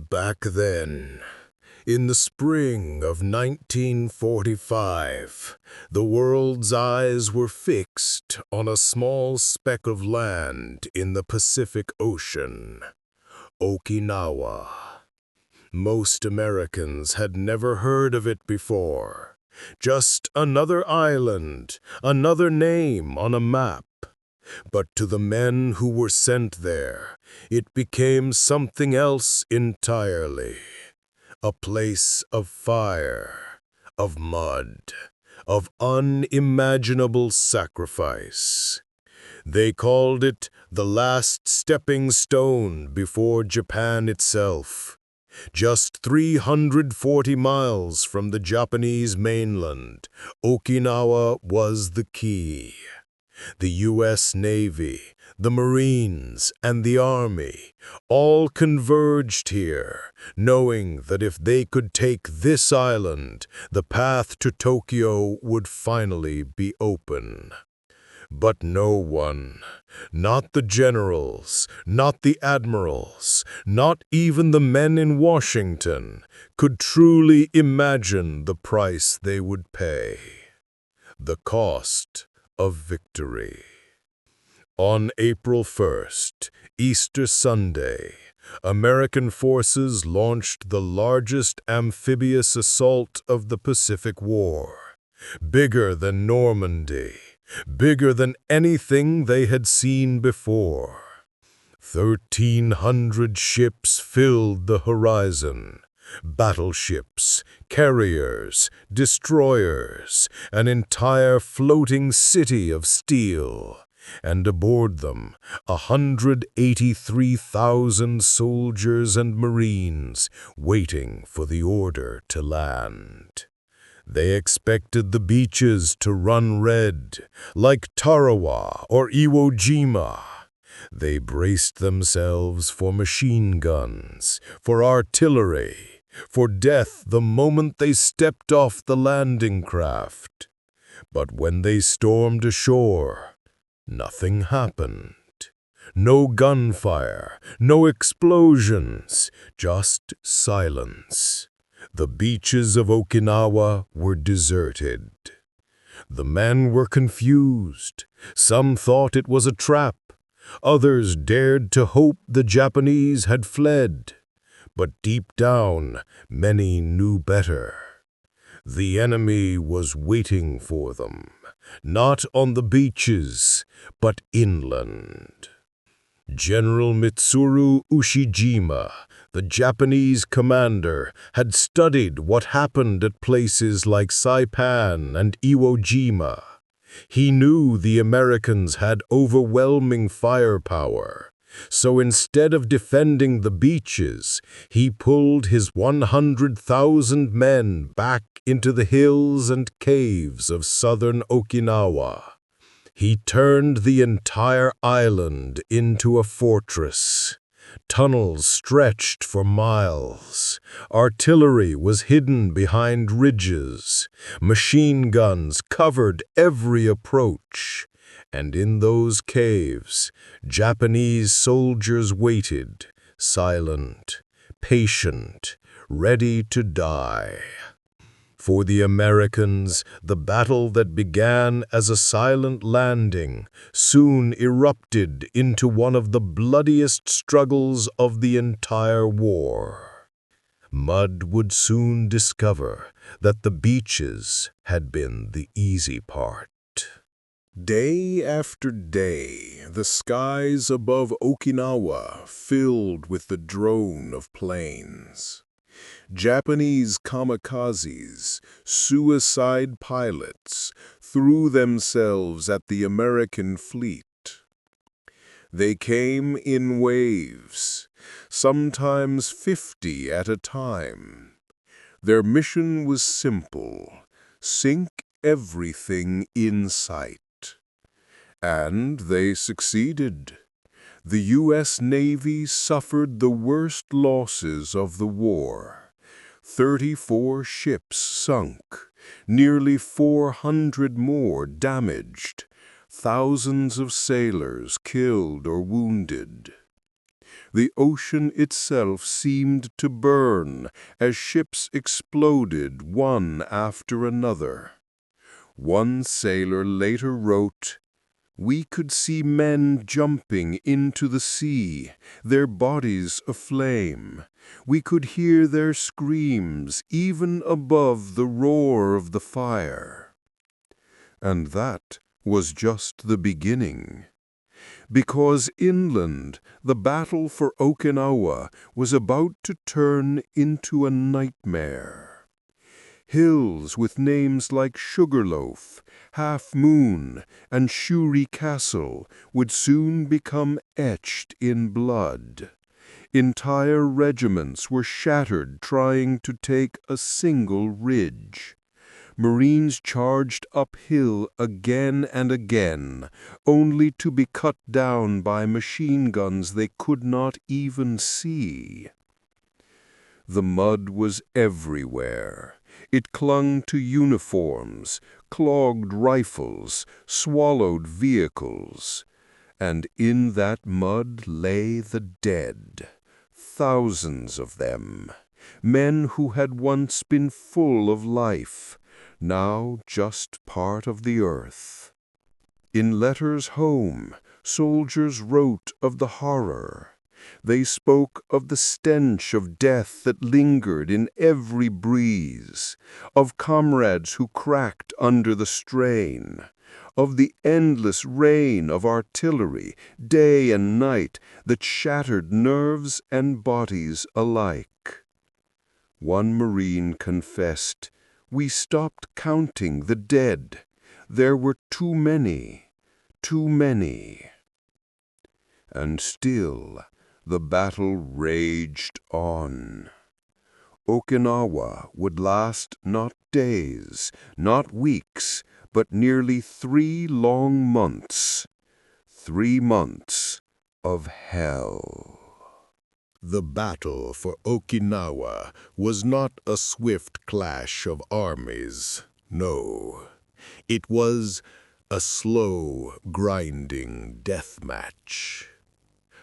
Back then, in the spring of 1945, the world's eyes were fixed on a small speck of land in the Pacific Ocean, Okinawa. Most Americans had never heard of it before. Just another island, another name on a map. But to the men who were sent there, it became something else entirely. A place of fire, of mud, of unimaginable sacrifice. They called it the last stepping stone before Japan itself. Just 340 miles from the Japanese mainland, Okinawa was the key. The U.S. Navy, the Marines, and the Army all converged here, knowing that if they could take this island, the path to Tokyo would finally be open. But no one, not the generals, not the admirals, not even the men in Washington, could truly imagine the price they would pay. The cost of victory. On April 1st, Easter Sunday, American forces launched the largest amphibious assault of the Pacific War. Bigger than Normandy, bigger than anything they had seen before. 1,300 ships filled the horizon. Battleships, carriers, destroyers, an entire floating city of steel, and aboard them 183,000 soldiers and Marines waiting for the order to land. They expected the beaches to run red, like Tarawa or Iwo Jima. They braced themselves for machine guns, for artillery, for death the moment they stepped off the landing craft. But when they stormed ashore, nothing happened. No gunfire, no explosions, just silence. The beaches of Okinawa were deserted. The men were confused. Some thought it was a trap. Others dared to hope the Japanese had fled. But deep down, many knew better. The enemy was waiting for them, not on the beaches, but inland. General Mitsuru Ushijima, the Japanese commander, had studied what happened at places like Saipan and Iwo Jima. He knew the Americans had overwhelming firepower. So instead of defending the beaches, he pulled his 100,000 men back into the hills and caves of southern Okinawa. He turned the entire island into a fortress. Tunnels stretched for miles. Artillery was hidden behind ridges. Machine guns covered every approach. And in those caves, Japanese soldiers waited, silent, patient, ready to die. For the Americans, the battle that began as a silent landing soon erupted into one of the bloodiest struggles of the entire war. Mud would soon discover that the beaches had been the easy part. Day after day, the skies above Okinawa filled with the drone of planes. Japanese kamikazes, suicide pilots, threw themselves at the American fleet. They came in waves, sometimes 50 at a time. Their mission was simple: sink everything in sight. And they succeeded. The U.S. Navy suffered the worst losses of the war. 34 ships sunk, nearly 400 more damaged, thousands of sailors killed or wounded. The ocean itself seemed to burn as ships exploded one after another. One sailor later wrote, "We could see men jumping into the sea, their bodies aflame. We could hear their screams even above the roar of the fire." And that was just the beginning. Because inland, the battle for Okinawa was about to turn into a nightmare. Hills with names like Sugarloaf, Half Moon, and Shuri Castle would soon become etched in blood. Entire regiments were shattered trying to take a single ridge. Marines charged uphill again and again, only to be cut down by machine guns they could not even see. The mud was everywhere. It clung to uniforms, clogged rifles, swallowed vehicles. And in that mud lay the dead, thousands of them, men who had once been full of life, now just part of the earth. In letters home, soldiers wrote of the horror. They spoke of the stench of death that lingered in every breeze, of comrades who cracked under the strain, of the endless rain of artillery, day and night, that shattered nerves and bodies alike. One Marine confessed, "We stopped counting the dead. There were too many, too many." And still, the battle raged on. Okinawa would last not days, not weeks, but nearly 3 long months. 3 months of hell. The battle for Okinawa was not a swift clash of armies. No, it was a slow, grinding death match.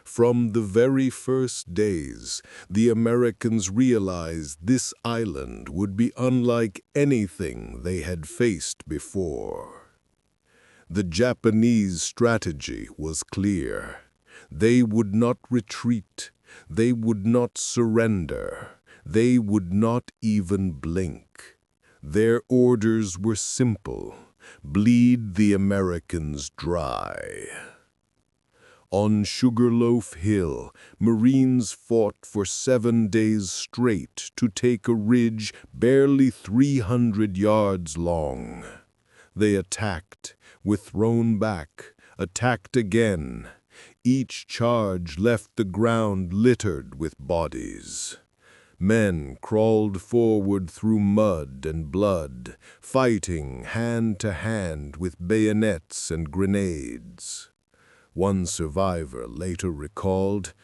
From the very first days, the Americans realized this island would be unlike anything they had faced before. The Japanese strategy was clear. They would not retreat. They would not surrender. They would not even blink. Their orders were simple: bleed the Americans dry. On Sugarloaf Hill, Marines fought for 7 days straight to take a ridge barely 300 yards long. They attacked, were thrown back, attacked again. Each charge left the ground littered with bodies. Men crawled forward through mud and blood, fighting hand to hand with bayonets and grenades. One survivor later recalled,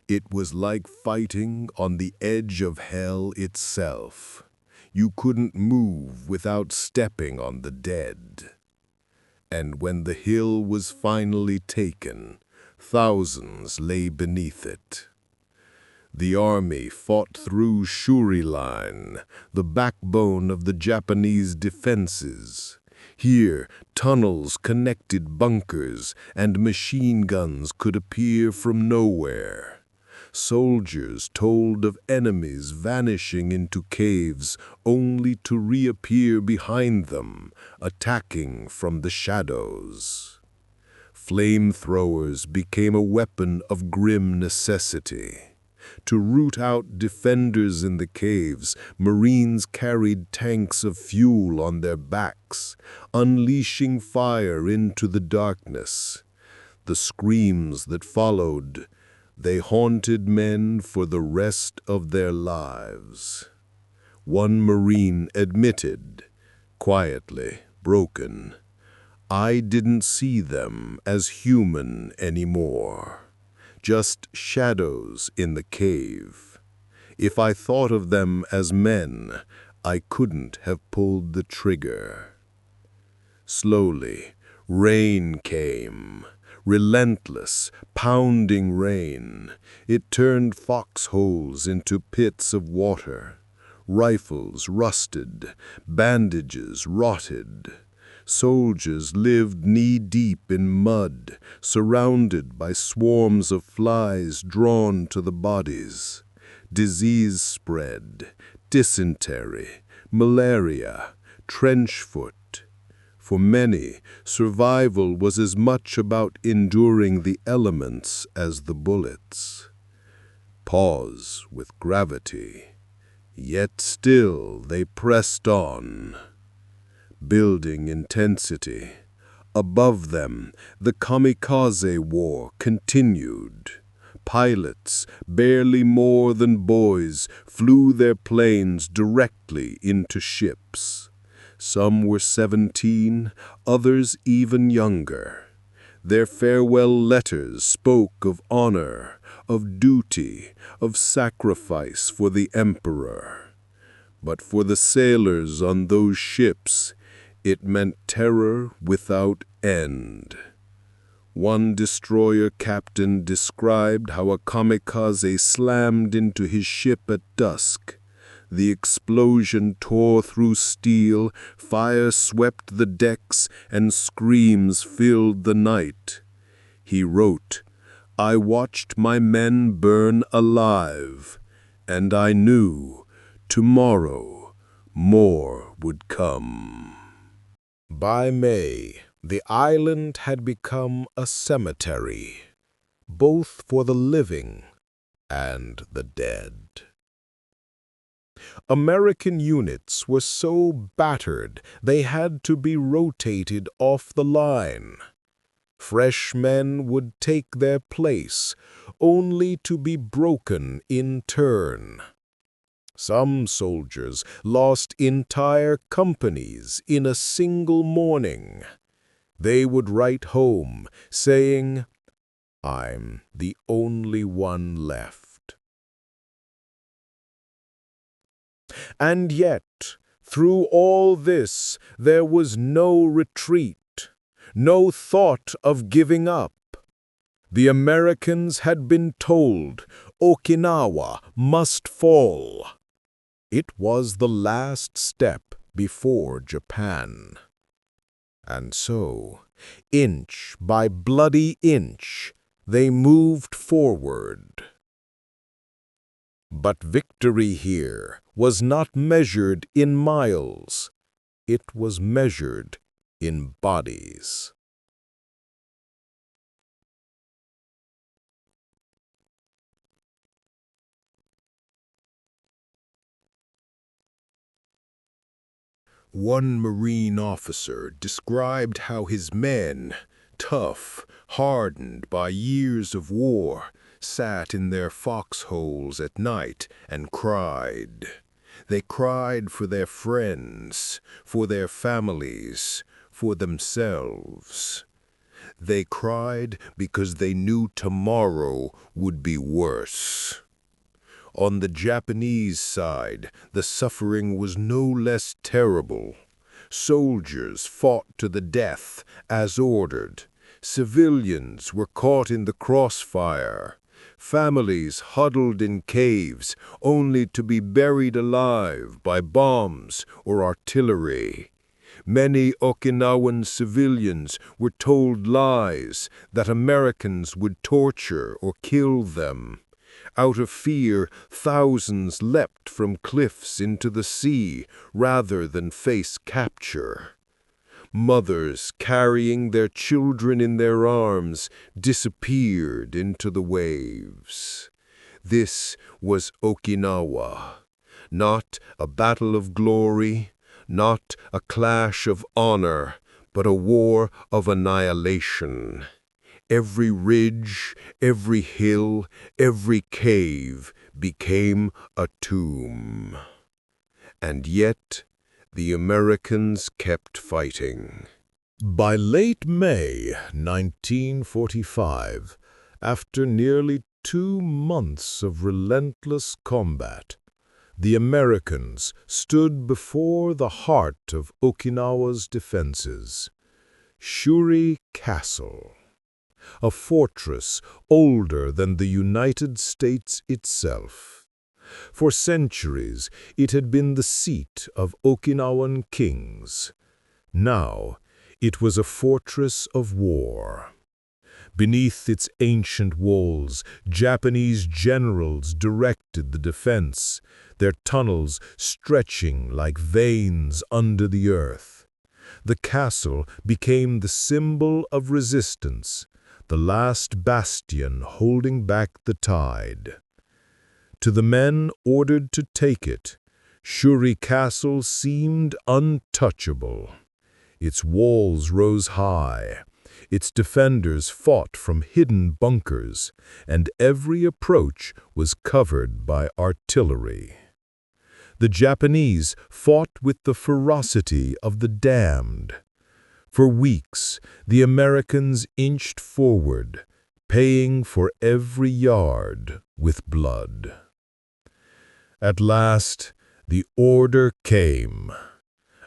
"It was like fighting on the edge of hell itself. You couldn't move without stepping on the dead." And when the hill was finally taken, thousands lay beneath it. The army fought through Shuri Line, the backbone of the Japanese defenses. Here, tunnels connected bunkers, and machine guns could appear from nowhere. Soldiers told of enemies vanishing into caves only to reappear behind them, attacking from the shadows. Flamethrowers became a weapon of grim necessity. To root out defenders in the caves, Marines carried tanks of fuel on their backs, unleashing fire into the darkness. The screams that followed, they haunted men for the rest of their lives. One Marine admitted, quietly, broken, "I didn't see them as human anymore. Just shadows in the cave. If I thought of them as men, I couldn't have pulled the trigger." Slowly, rain came. relentless, pounding rain. It turned foxholes into pits of water. Rifles rusted, bandages rotted. Soldiers lived knee-deep in mud, surrounded by swarms of flies drawn to the bodies. Disease spread, dysentery, malaria, trench foot. For many, survival was as much about enduring the elements as the bullets. Pause with gravity. Yet still they pressed on, building intensity. Above them, the kamikaze war continued. Pilots, barely more than boys, flew their planes directly into ships. Some were 17, others even younger. Their farewell letters spoke of honor, of duty, of sacrifice for the emperor. But for the sailors on those ships, it meant terror without end. One destroyer captain described how a kamikaze slammed into his ship at dusk. The explosion tore through steel, fire swept the decks, and screams filled the night. He wrote, "I watched my men burn alive, and I knew tomorrow more would come." By May, the island had become a cemetery, both for the living and the dead. American units were so battered they had to be rotated off the line. Fresh men would take their place, only to be broken in turn. Some soldiers lost entire companies in a single morning. They would write home, saying, "I'm the only one left." And yet, through all this, there was no retreat, no thought of giving up. The Americans had been told Okinawa must fall. It was the last step before Japan. And so, inch by bloody inch, they moved forward. But victory here was not measured in miles. It was measured in bodies. One Marine officer described how his men, tough, hardened by years of war, sat in their foxholes at night and cried. They cried for their friends, for their families, for themselves. They cried because they knew tomorrow would be worse. On the Japanese side, the suffering was no less terrible. Soldiers fought to the death, as ordered. Civilians were caught in the crossfire. Families huddled in caves, only to be buried alive by bombs or artillery. Many Okinawan civilians were told lies that Americans would torture or kill them. Out of fear, thousands leapt from cliffs into the sea rather than face capture. Mothers carrying their children in their arms disappeared into the waves. This was Okinawa, not a battle of glory, not a clash of honor, but a war of annihilation. Every ridge, every hill, every cave became a tomb. And yet, the Americans kept fighting. By late May 1945, after nearly 2 months of relentless combat, the Americans stood before the heart of Okinawa's defenses, Shuri Castle. a fortress older than the United States itself. For centuries, it had been the seat of Okinawan kings. Now, it was a fortress of war. Beneath its ancient walls, Japanese generals directed the defense, their tunnels stretching like veins under the earth. The castle became the symbol of resistance, the last bastion holding back the tide. To the men ordered to take it, Shuri Castle seemed untouchable. Its walls rose high, its defenders fought from hidden bunkers, and every approach was covered by artillery. The Japanese fought with the ferocity of the damned. For weeks, the Americans inched forward, paying for every yard with blood. At last, the order came.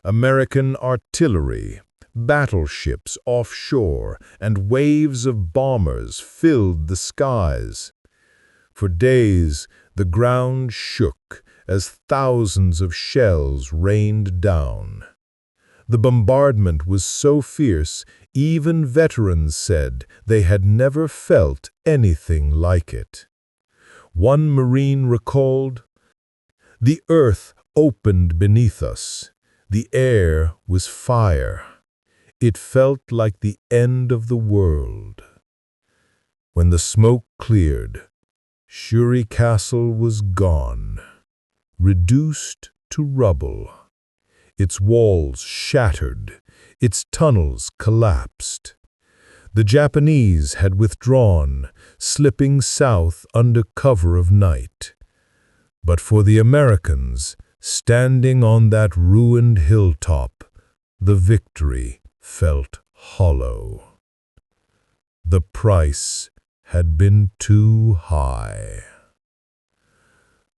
American artillery, battleships offshore, and waves of bombers filled the skies. For days, the ground shook as thousands of shells rained down. The bombardment was so fierce, even veterans said they had never felt anything like it. One Marine recalled, "The earth opened beneath us. The air was fire. It felt like the end of the world." When the smoke cleared, Shuri Castle was gone, reduced to rubble. Its walls shattered, its tunnels collapsed. The Japanese had withdrawn, slipping south under cover of night. But for the Americans, standing on that ruined hilltop, the victory felt hollow. The price had been too high.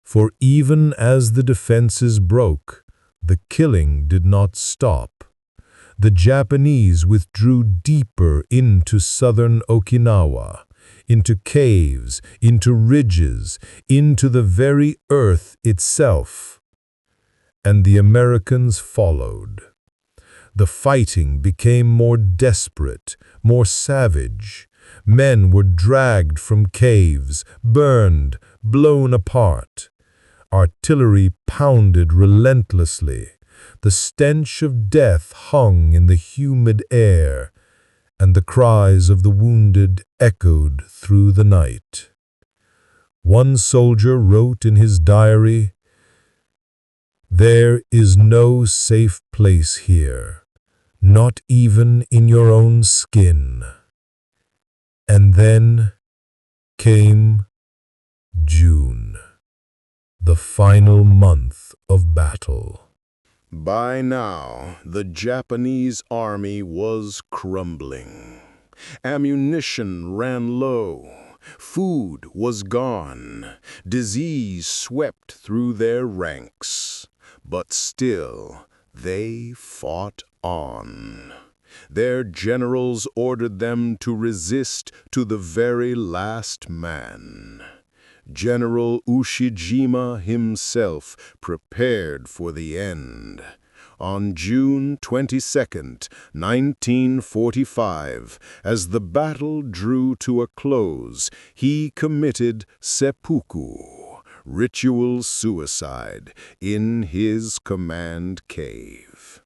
For even as the defenses broke, the killing did not stop. The Japanese withdrew deeper into southern Okinawa, into caves, into ridges, into the very earth itself. And the Americans followed. The fighting became more desperate, more savage. Men were dragged from caves, burned, blown apart. Artillery pounded relentlessly. The stench of death hung in the humid air, and the cries of the wounded echoed through the night. One soldier wrote in his diary, "There is no safe place here, not even in your own skin." And then came June, the final month of battle. By now, the Japanese army was crumbling. Ammunition ran low. Food was gone. Disease swept through their ranks. But still, they fought on. Their generals ordered them to resist to the very last man. General Ushijima himself prepared for the end. On June 22, 1945, as the battle drew to a close, he committed seppuku, ritual suicide, in his command cave.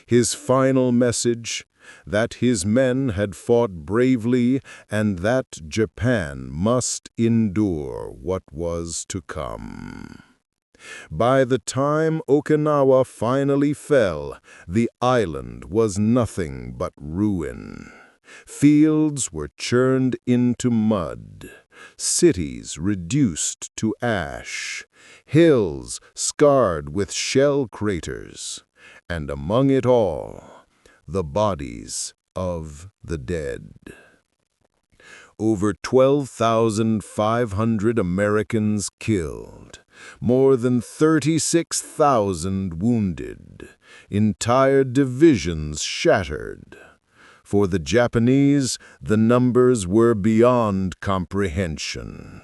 His final message, that his men had fought bravely and that Japan must endure what was to come. By the time Okinawa finally fell, the island was nothing but ruin. Fields were churned into mud, cities reduced to ash, hills scarred with shell craters, and among it all, the bodies of the dead. Over 12,500 Americans killed, more than 36,000 wounded, entire divisions shattered. For the Japanese, the numbers were beyond comprehension.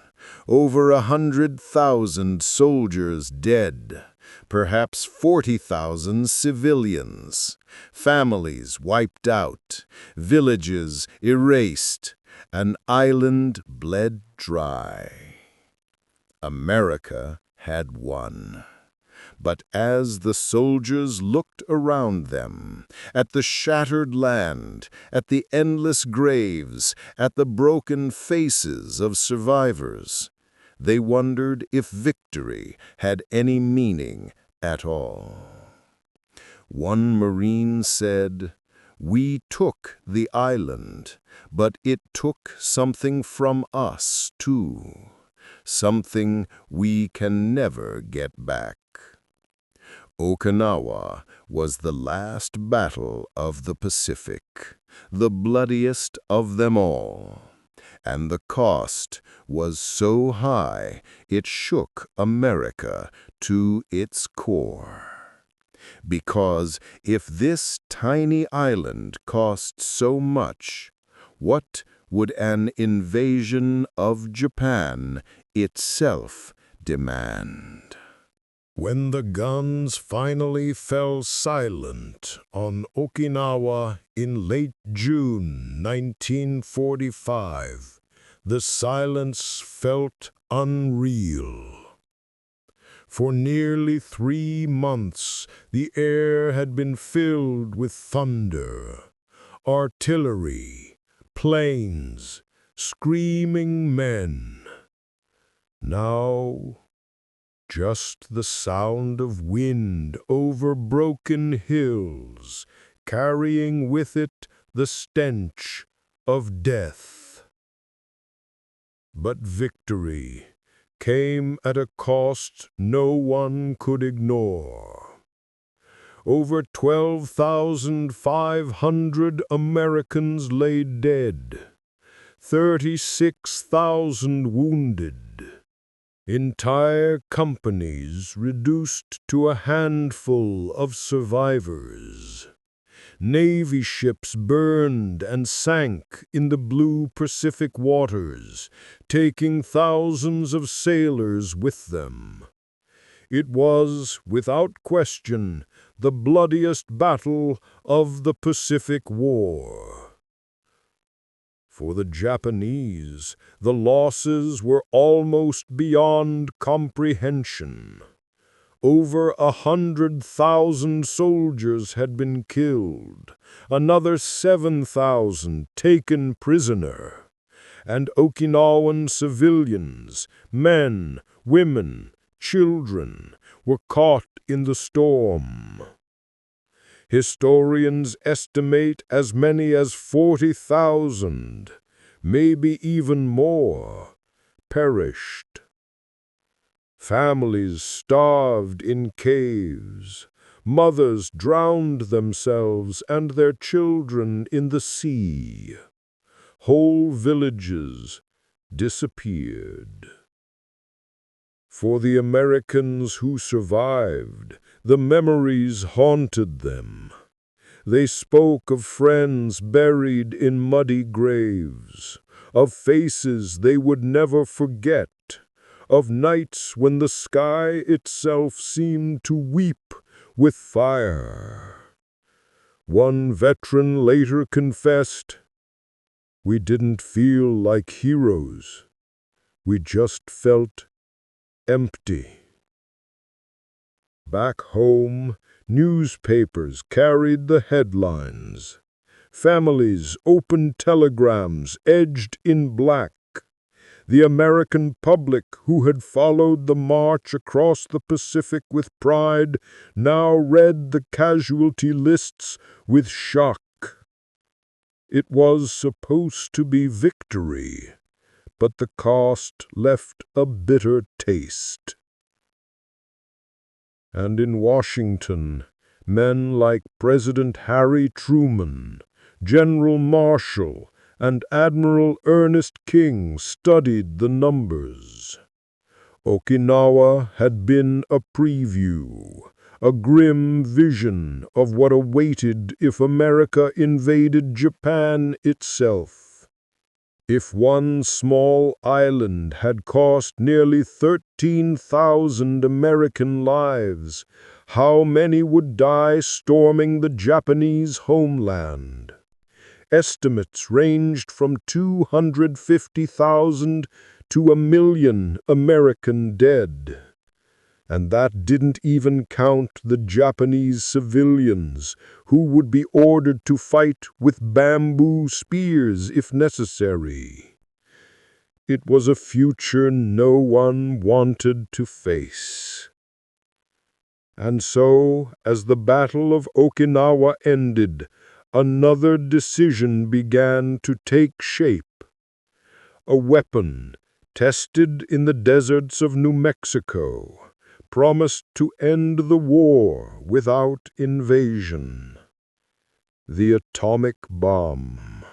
Over 100,000 soldiers dead, perhaps 40,000 civilians, families wiped out, villages erased, an island bled dry. America had won. But as the soldiers looked around them, at the shattered land, at the endless graves, at the broken faces of survivors, they wondered if victory had any meaning at all. One Marine said, "We took the island, but it took something from us, too. Something we can never get back." Okinawa was the last battle of the Pacific, the bloodiest of them all, and the cost was so high it shook America to its core. Because if this tiny island cost so much, what would an invasion of Japan itself demand? When the guns finally fell silent on Okinawa in late June 1945, the silence felt unreal. For nearly 3 months, the air had been filled with thunder, artillery, planes, screaming men. Now, just the sound of wind over broken hills, carrying with it the stench of death. But victory came at a cost no one could ignore. Over 12,500 Americans lay dead, 36,000 wounded. Entire companies reduced to a handful of survivors. Navy ships burned and sank in the blue Pacific waters, taking thousands of sailors with them. It was, without question, the bloodiest battle of the Pacific War. For the Japanese, the losses were almost beyond comprehension. Over 100,000 soldiers had been killed, another 7,000 taken prisoner, and Okinawan civilians, men, women, children, were caught in the storm. Historians estimate as many as 40,000, maybe even more, perished. Families starved in caves, mothers drowned themselves and their children in the sea. Whole villages disappeared. For the Americans who survived, the memories haunted them. They spoke of friends buried in muddy graves, of faces they would never forget, of nights when the sky itself seemed to weep with fire. One veteran later confessed, "We didn't feel like heroes. We just felt empty." Back home, newspapers carried the headlines. Families opened telegrams edged in black. The American public, who had followed the march across the Pacific with pride, now read the casualty lists with shock. It was supposed to be victory, but the cost left a bitter taste. And in Washington, men like President Harry Truman, General Marshall, and Admiral Ernest King studied the numbers. Okinawa had been a preview, a grim vision of what awaited if America invaded Japan itself. If one small island had cost nearly 13,000 American lives, how many would die storming the Japanese homeland? Estimates ranged from 250,000 to 1,000,000 American dead. And that didn't even count the Japanese civilians who would be ordered to fight with bamboo spears if necessary. It was a future no one wanted to face. And so, as the Battle of Okinawa ended, another decision began to take shape. A weapon tested in the deserts of New Mexico promised to end the war without invasion. The atomic bomb.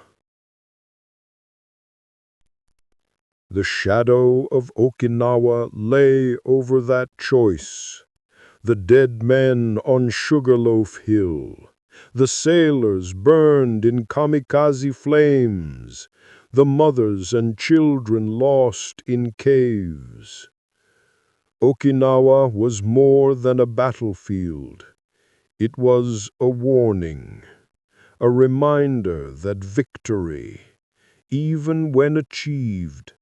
The shadow of Okinawa lay over that choice. The dead men on Sugarloaf Hill, the sailors burned in kamikaze flames, the mothers and children lost in caves. Okinawa was more than a battlefield. It was a warning, a reminder that victory, even when achieved,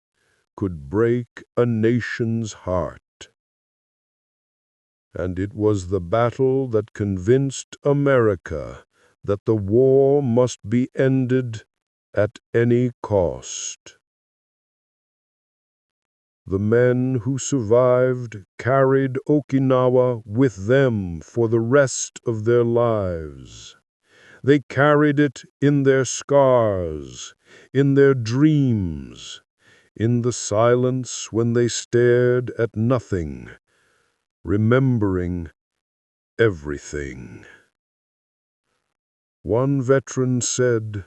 could break a nation's heart. And it was the battle that convinced America that the war must be ended at any cost. The men who survived carried Okinawa with them for the rest of their lives. They carried it in their scars, in their dreams, in the silence when they stared at nothing, remembering everything. One veteran said,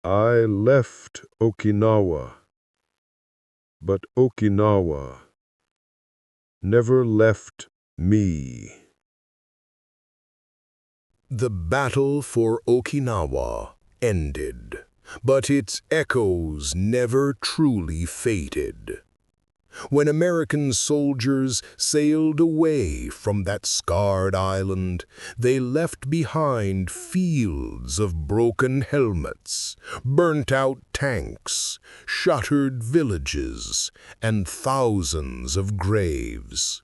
"I left Okinawa, but Okinawa never left me." The battle for Okinawa ended, but its echoes never truly faded. When American soldiers sailed away from that scarred island, they left behind fields of broken helmets, burnt-out tanks, shuttered villages, and thousands of graves.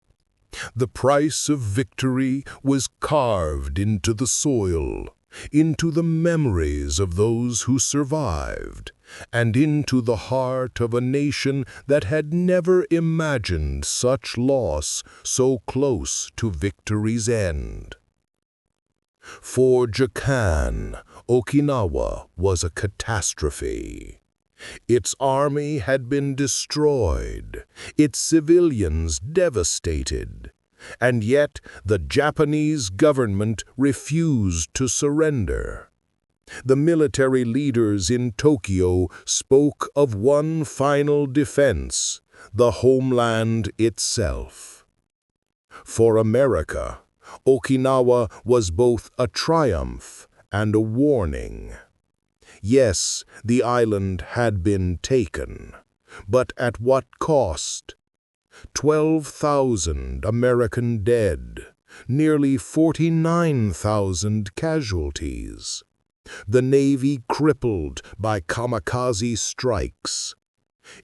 The price of victory was carved into the soil, into the memories of those who survived, and into the heart of a nation that had never imagined such loss so close to victory's end. For Japan, Okinawa was a catastrophe. Its army had been destroyed, its civilians devastated, and yet the Japanese government refused to surrender. The military leaders in Tokyo spoke of one final defense, the homeland itself. For America, Okinawa was both a triumph and a warning. Yes, the island had been taken, but at what cost? 12,000 American dead, nearly 49,000 casualties. The Navy crippled by kamikaze strikes.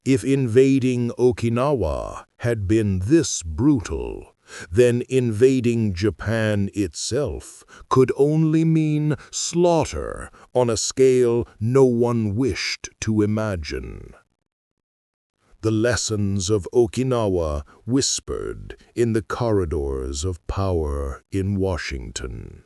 If invading Okinawa had been this brutal, then invading Japan itself could only mean slaughter on a scale no one wished to imagine. The lessons of Okinawa whispered in the corridors of power in Washington.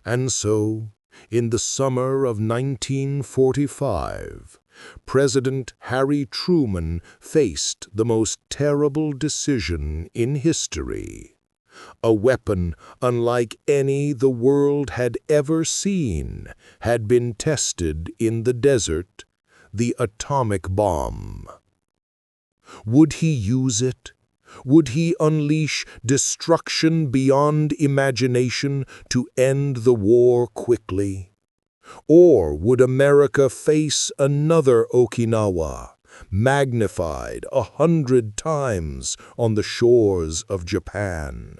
And so, in the summer of 1945, President Harry Truman faced the most terrible decision in history. A weapon unlike any the world had ever seen had been tested in the desert, the atomic bomb. Would he use it? Would he unleash destruction beyond imagination to end the war quickly? Or would America face another Okinawa, magnified 100 times on the shores of Japan?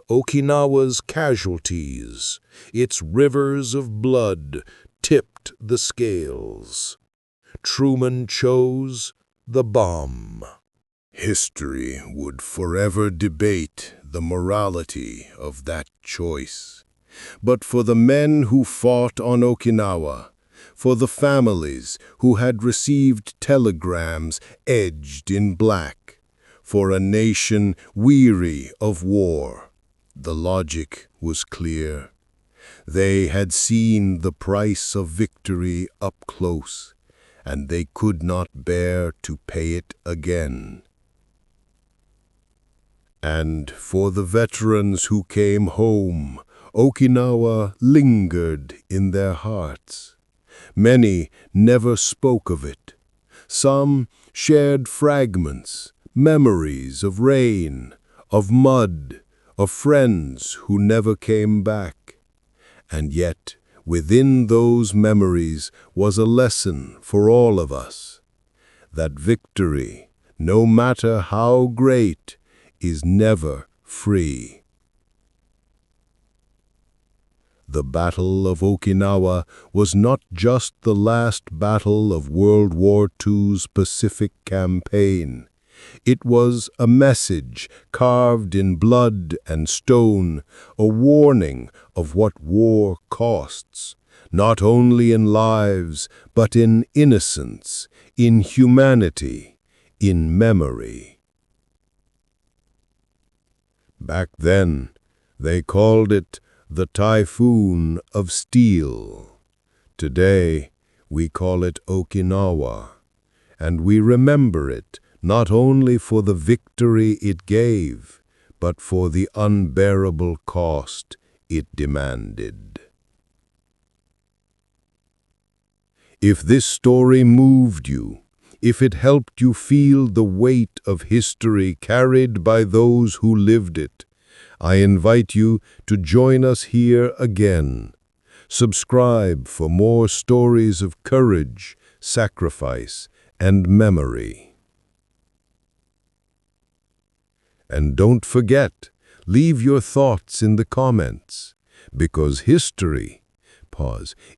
Okinawa's casualties, its rivers of blood, tipped the scales. Truman chose the bomb. History would forever debate the morality of that choice. But for the men who fought on Okinawa, for the families who had received telegrams edged in black, for a nation weary of war, the logic was clear. They had seen the price of victory up close, and they could not bear to pay it again. And for the veterans who came home, Okinawa lingered in their hearts. Many never spoke of it. Some shared fragments, memories of rain, of mud, of friends who never came back. And yet, within those memories was a lesson for all of us, that victory, no matter how great, is never free. The Battle of Okinawa was not just the last battle of World War II's Pacific campaign. It was a message carved in blood and stone, a warning of what war costs, not only in lives, but in innocence, in humanity, in memory. Back then, they called it the Typhoon of Steel. Today, we call it Okinawa, and we remember it not only for the victory it gave, but for the unbearable cost it demanded. If this story moved you, if it helped you feel the weight of history carried by those who lived it, I invite you to join us here again. Subscribe for more stories of courage, sacrifice, and memory. And don't forget, leave your thoughts in the comments, because history,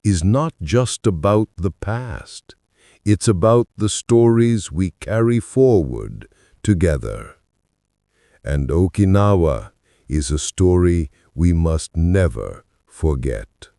is not just about the past. It's about the stories we carry forward together. And Okinawa is a story we must never forget.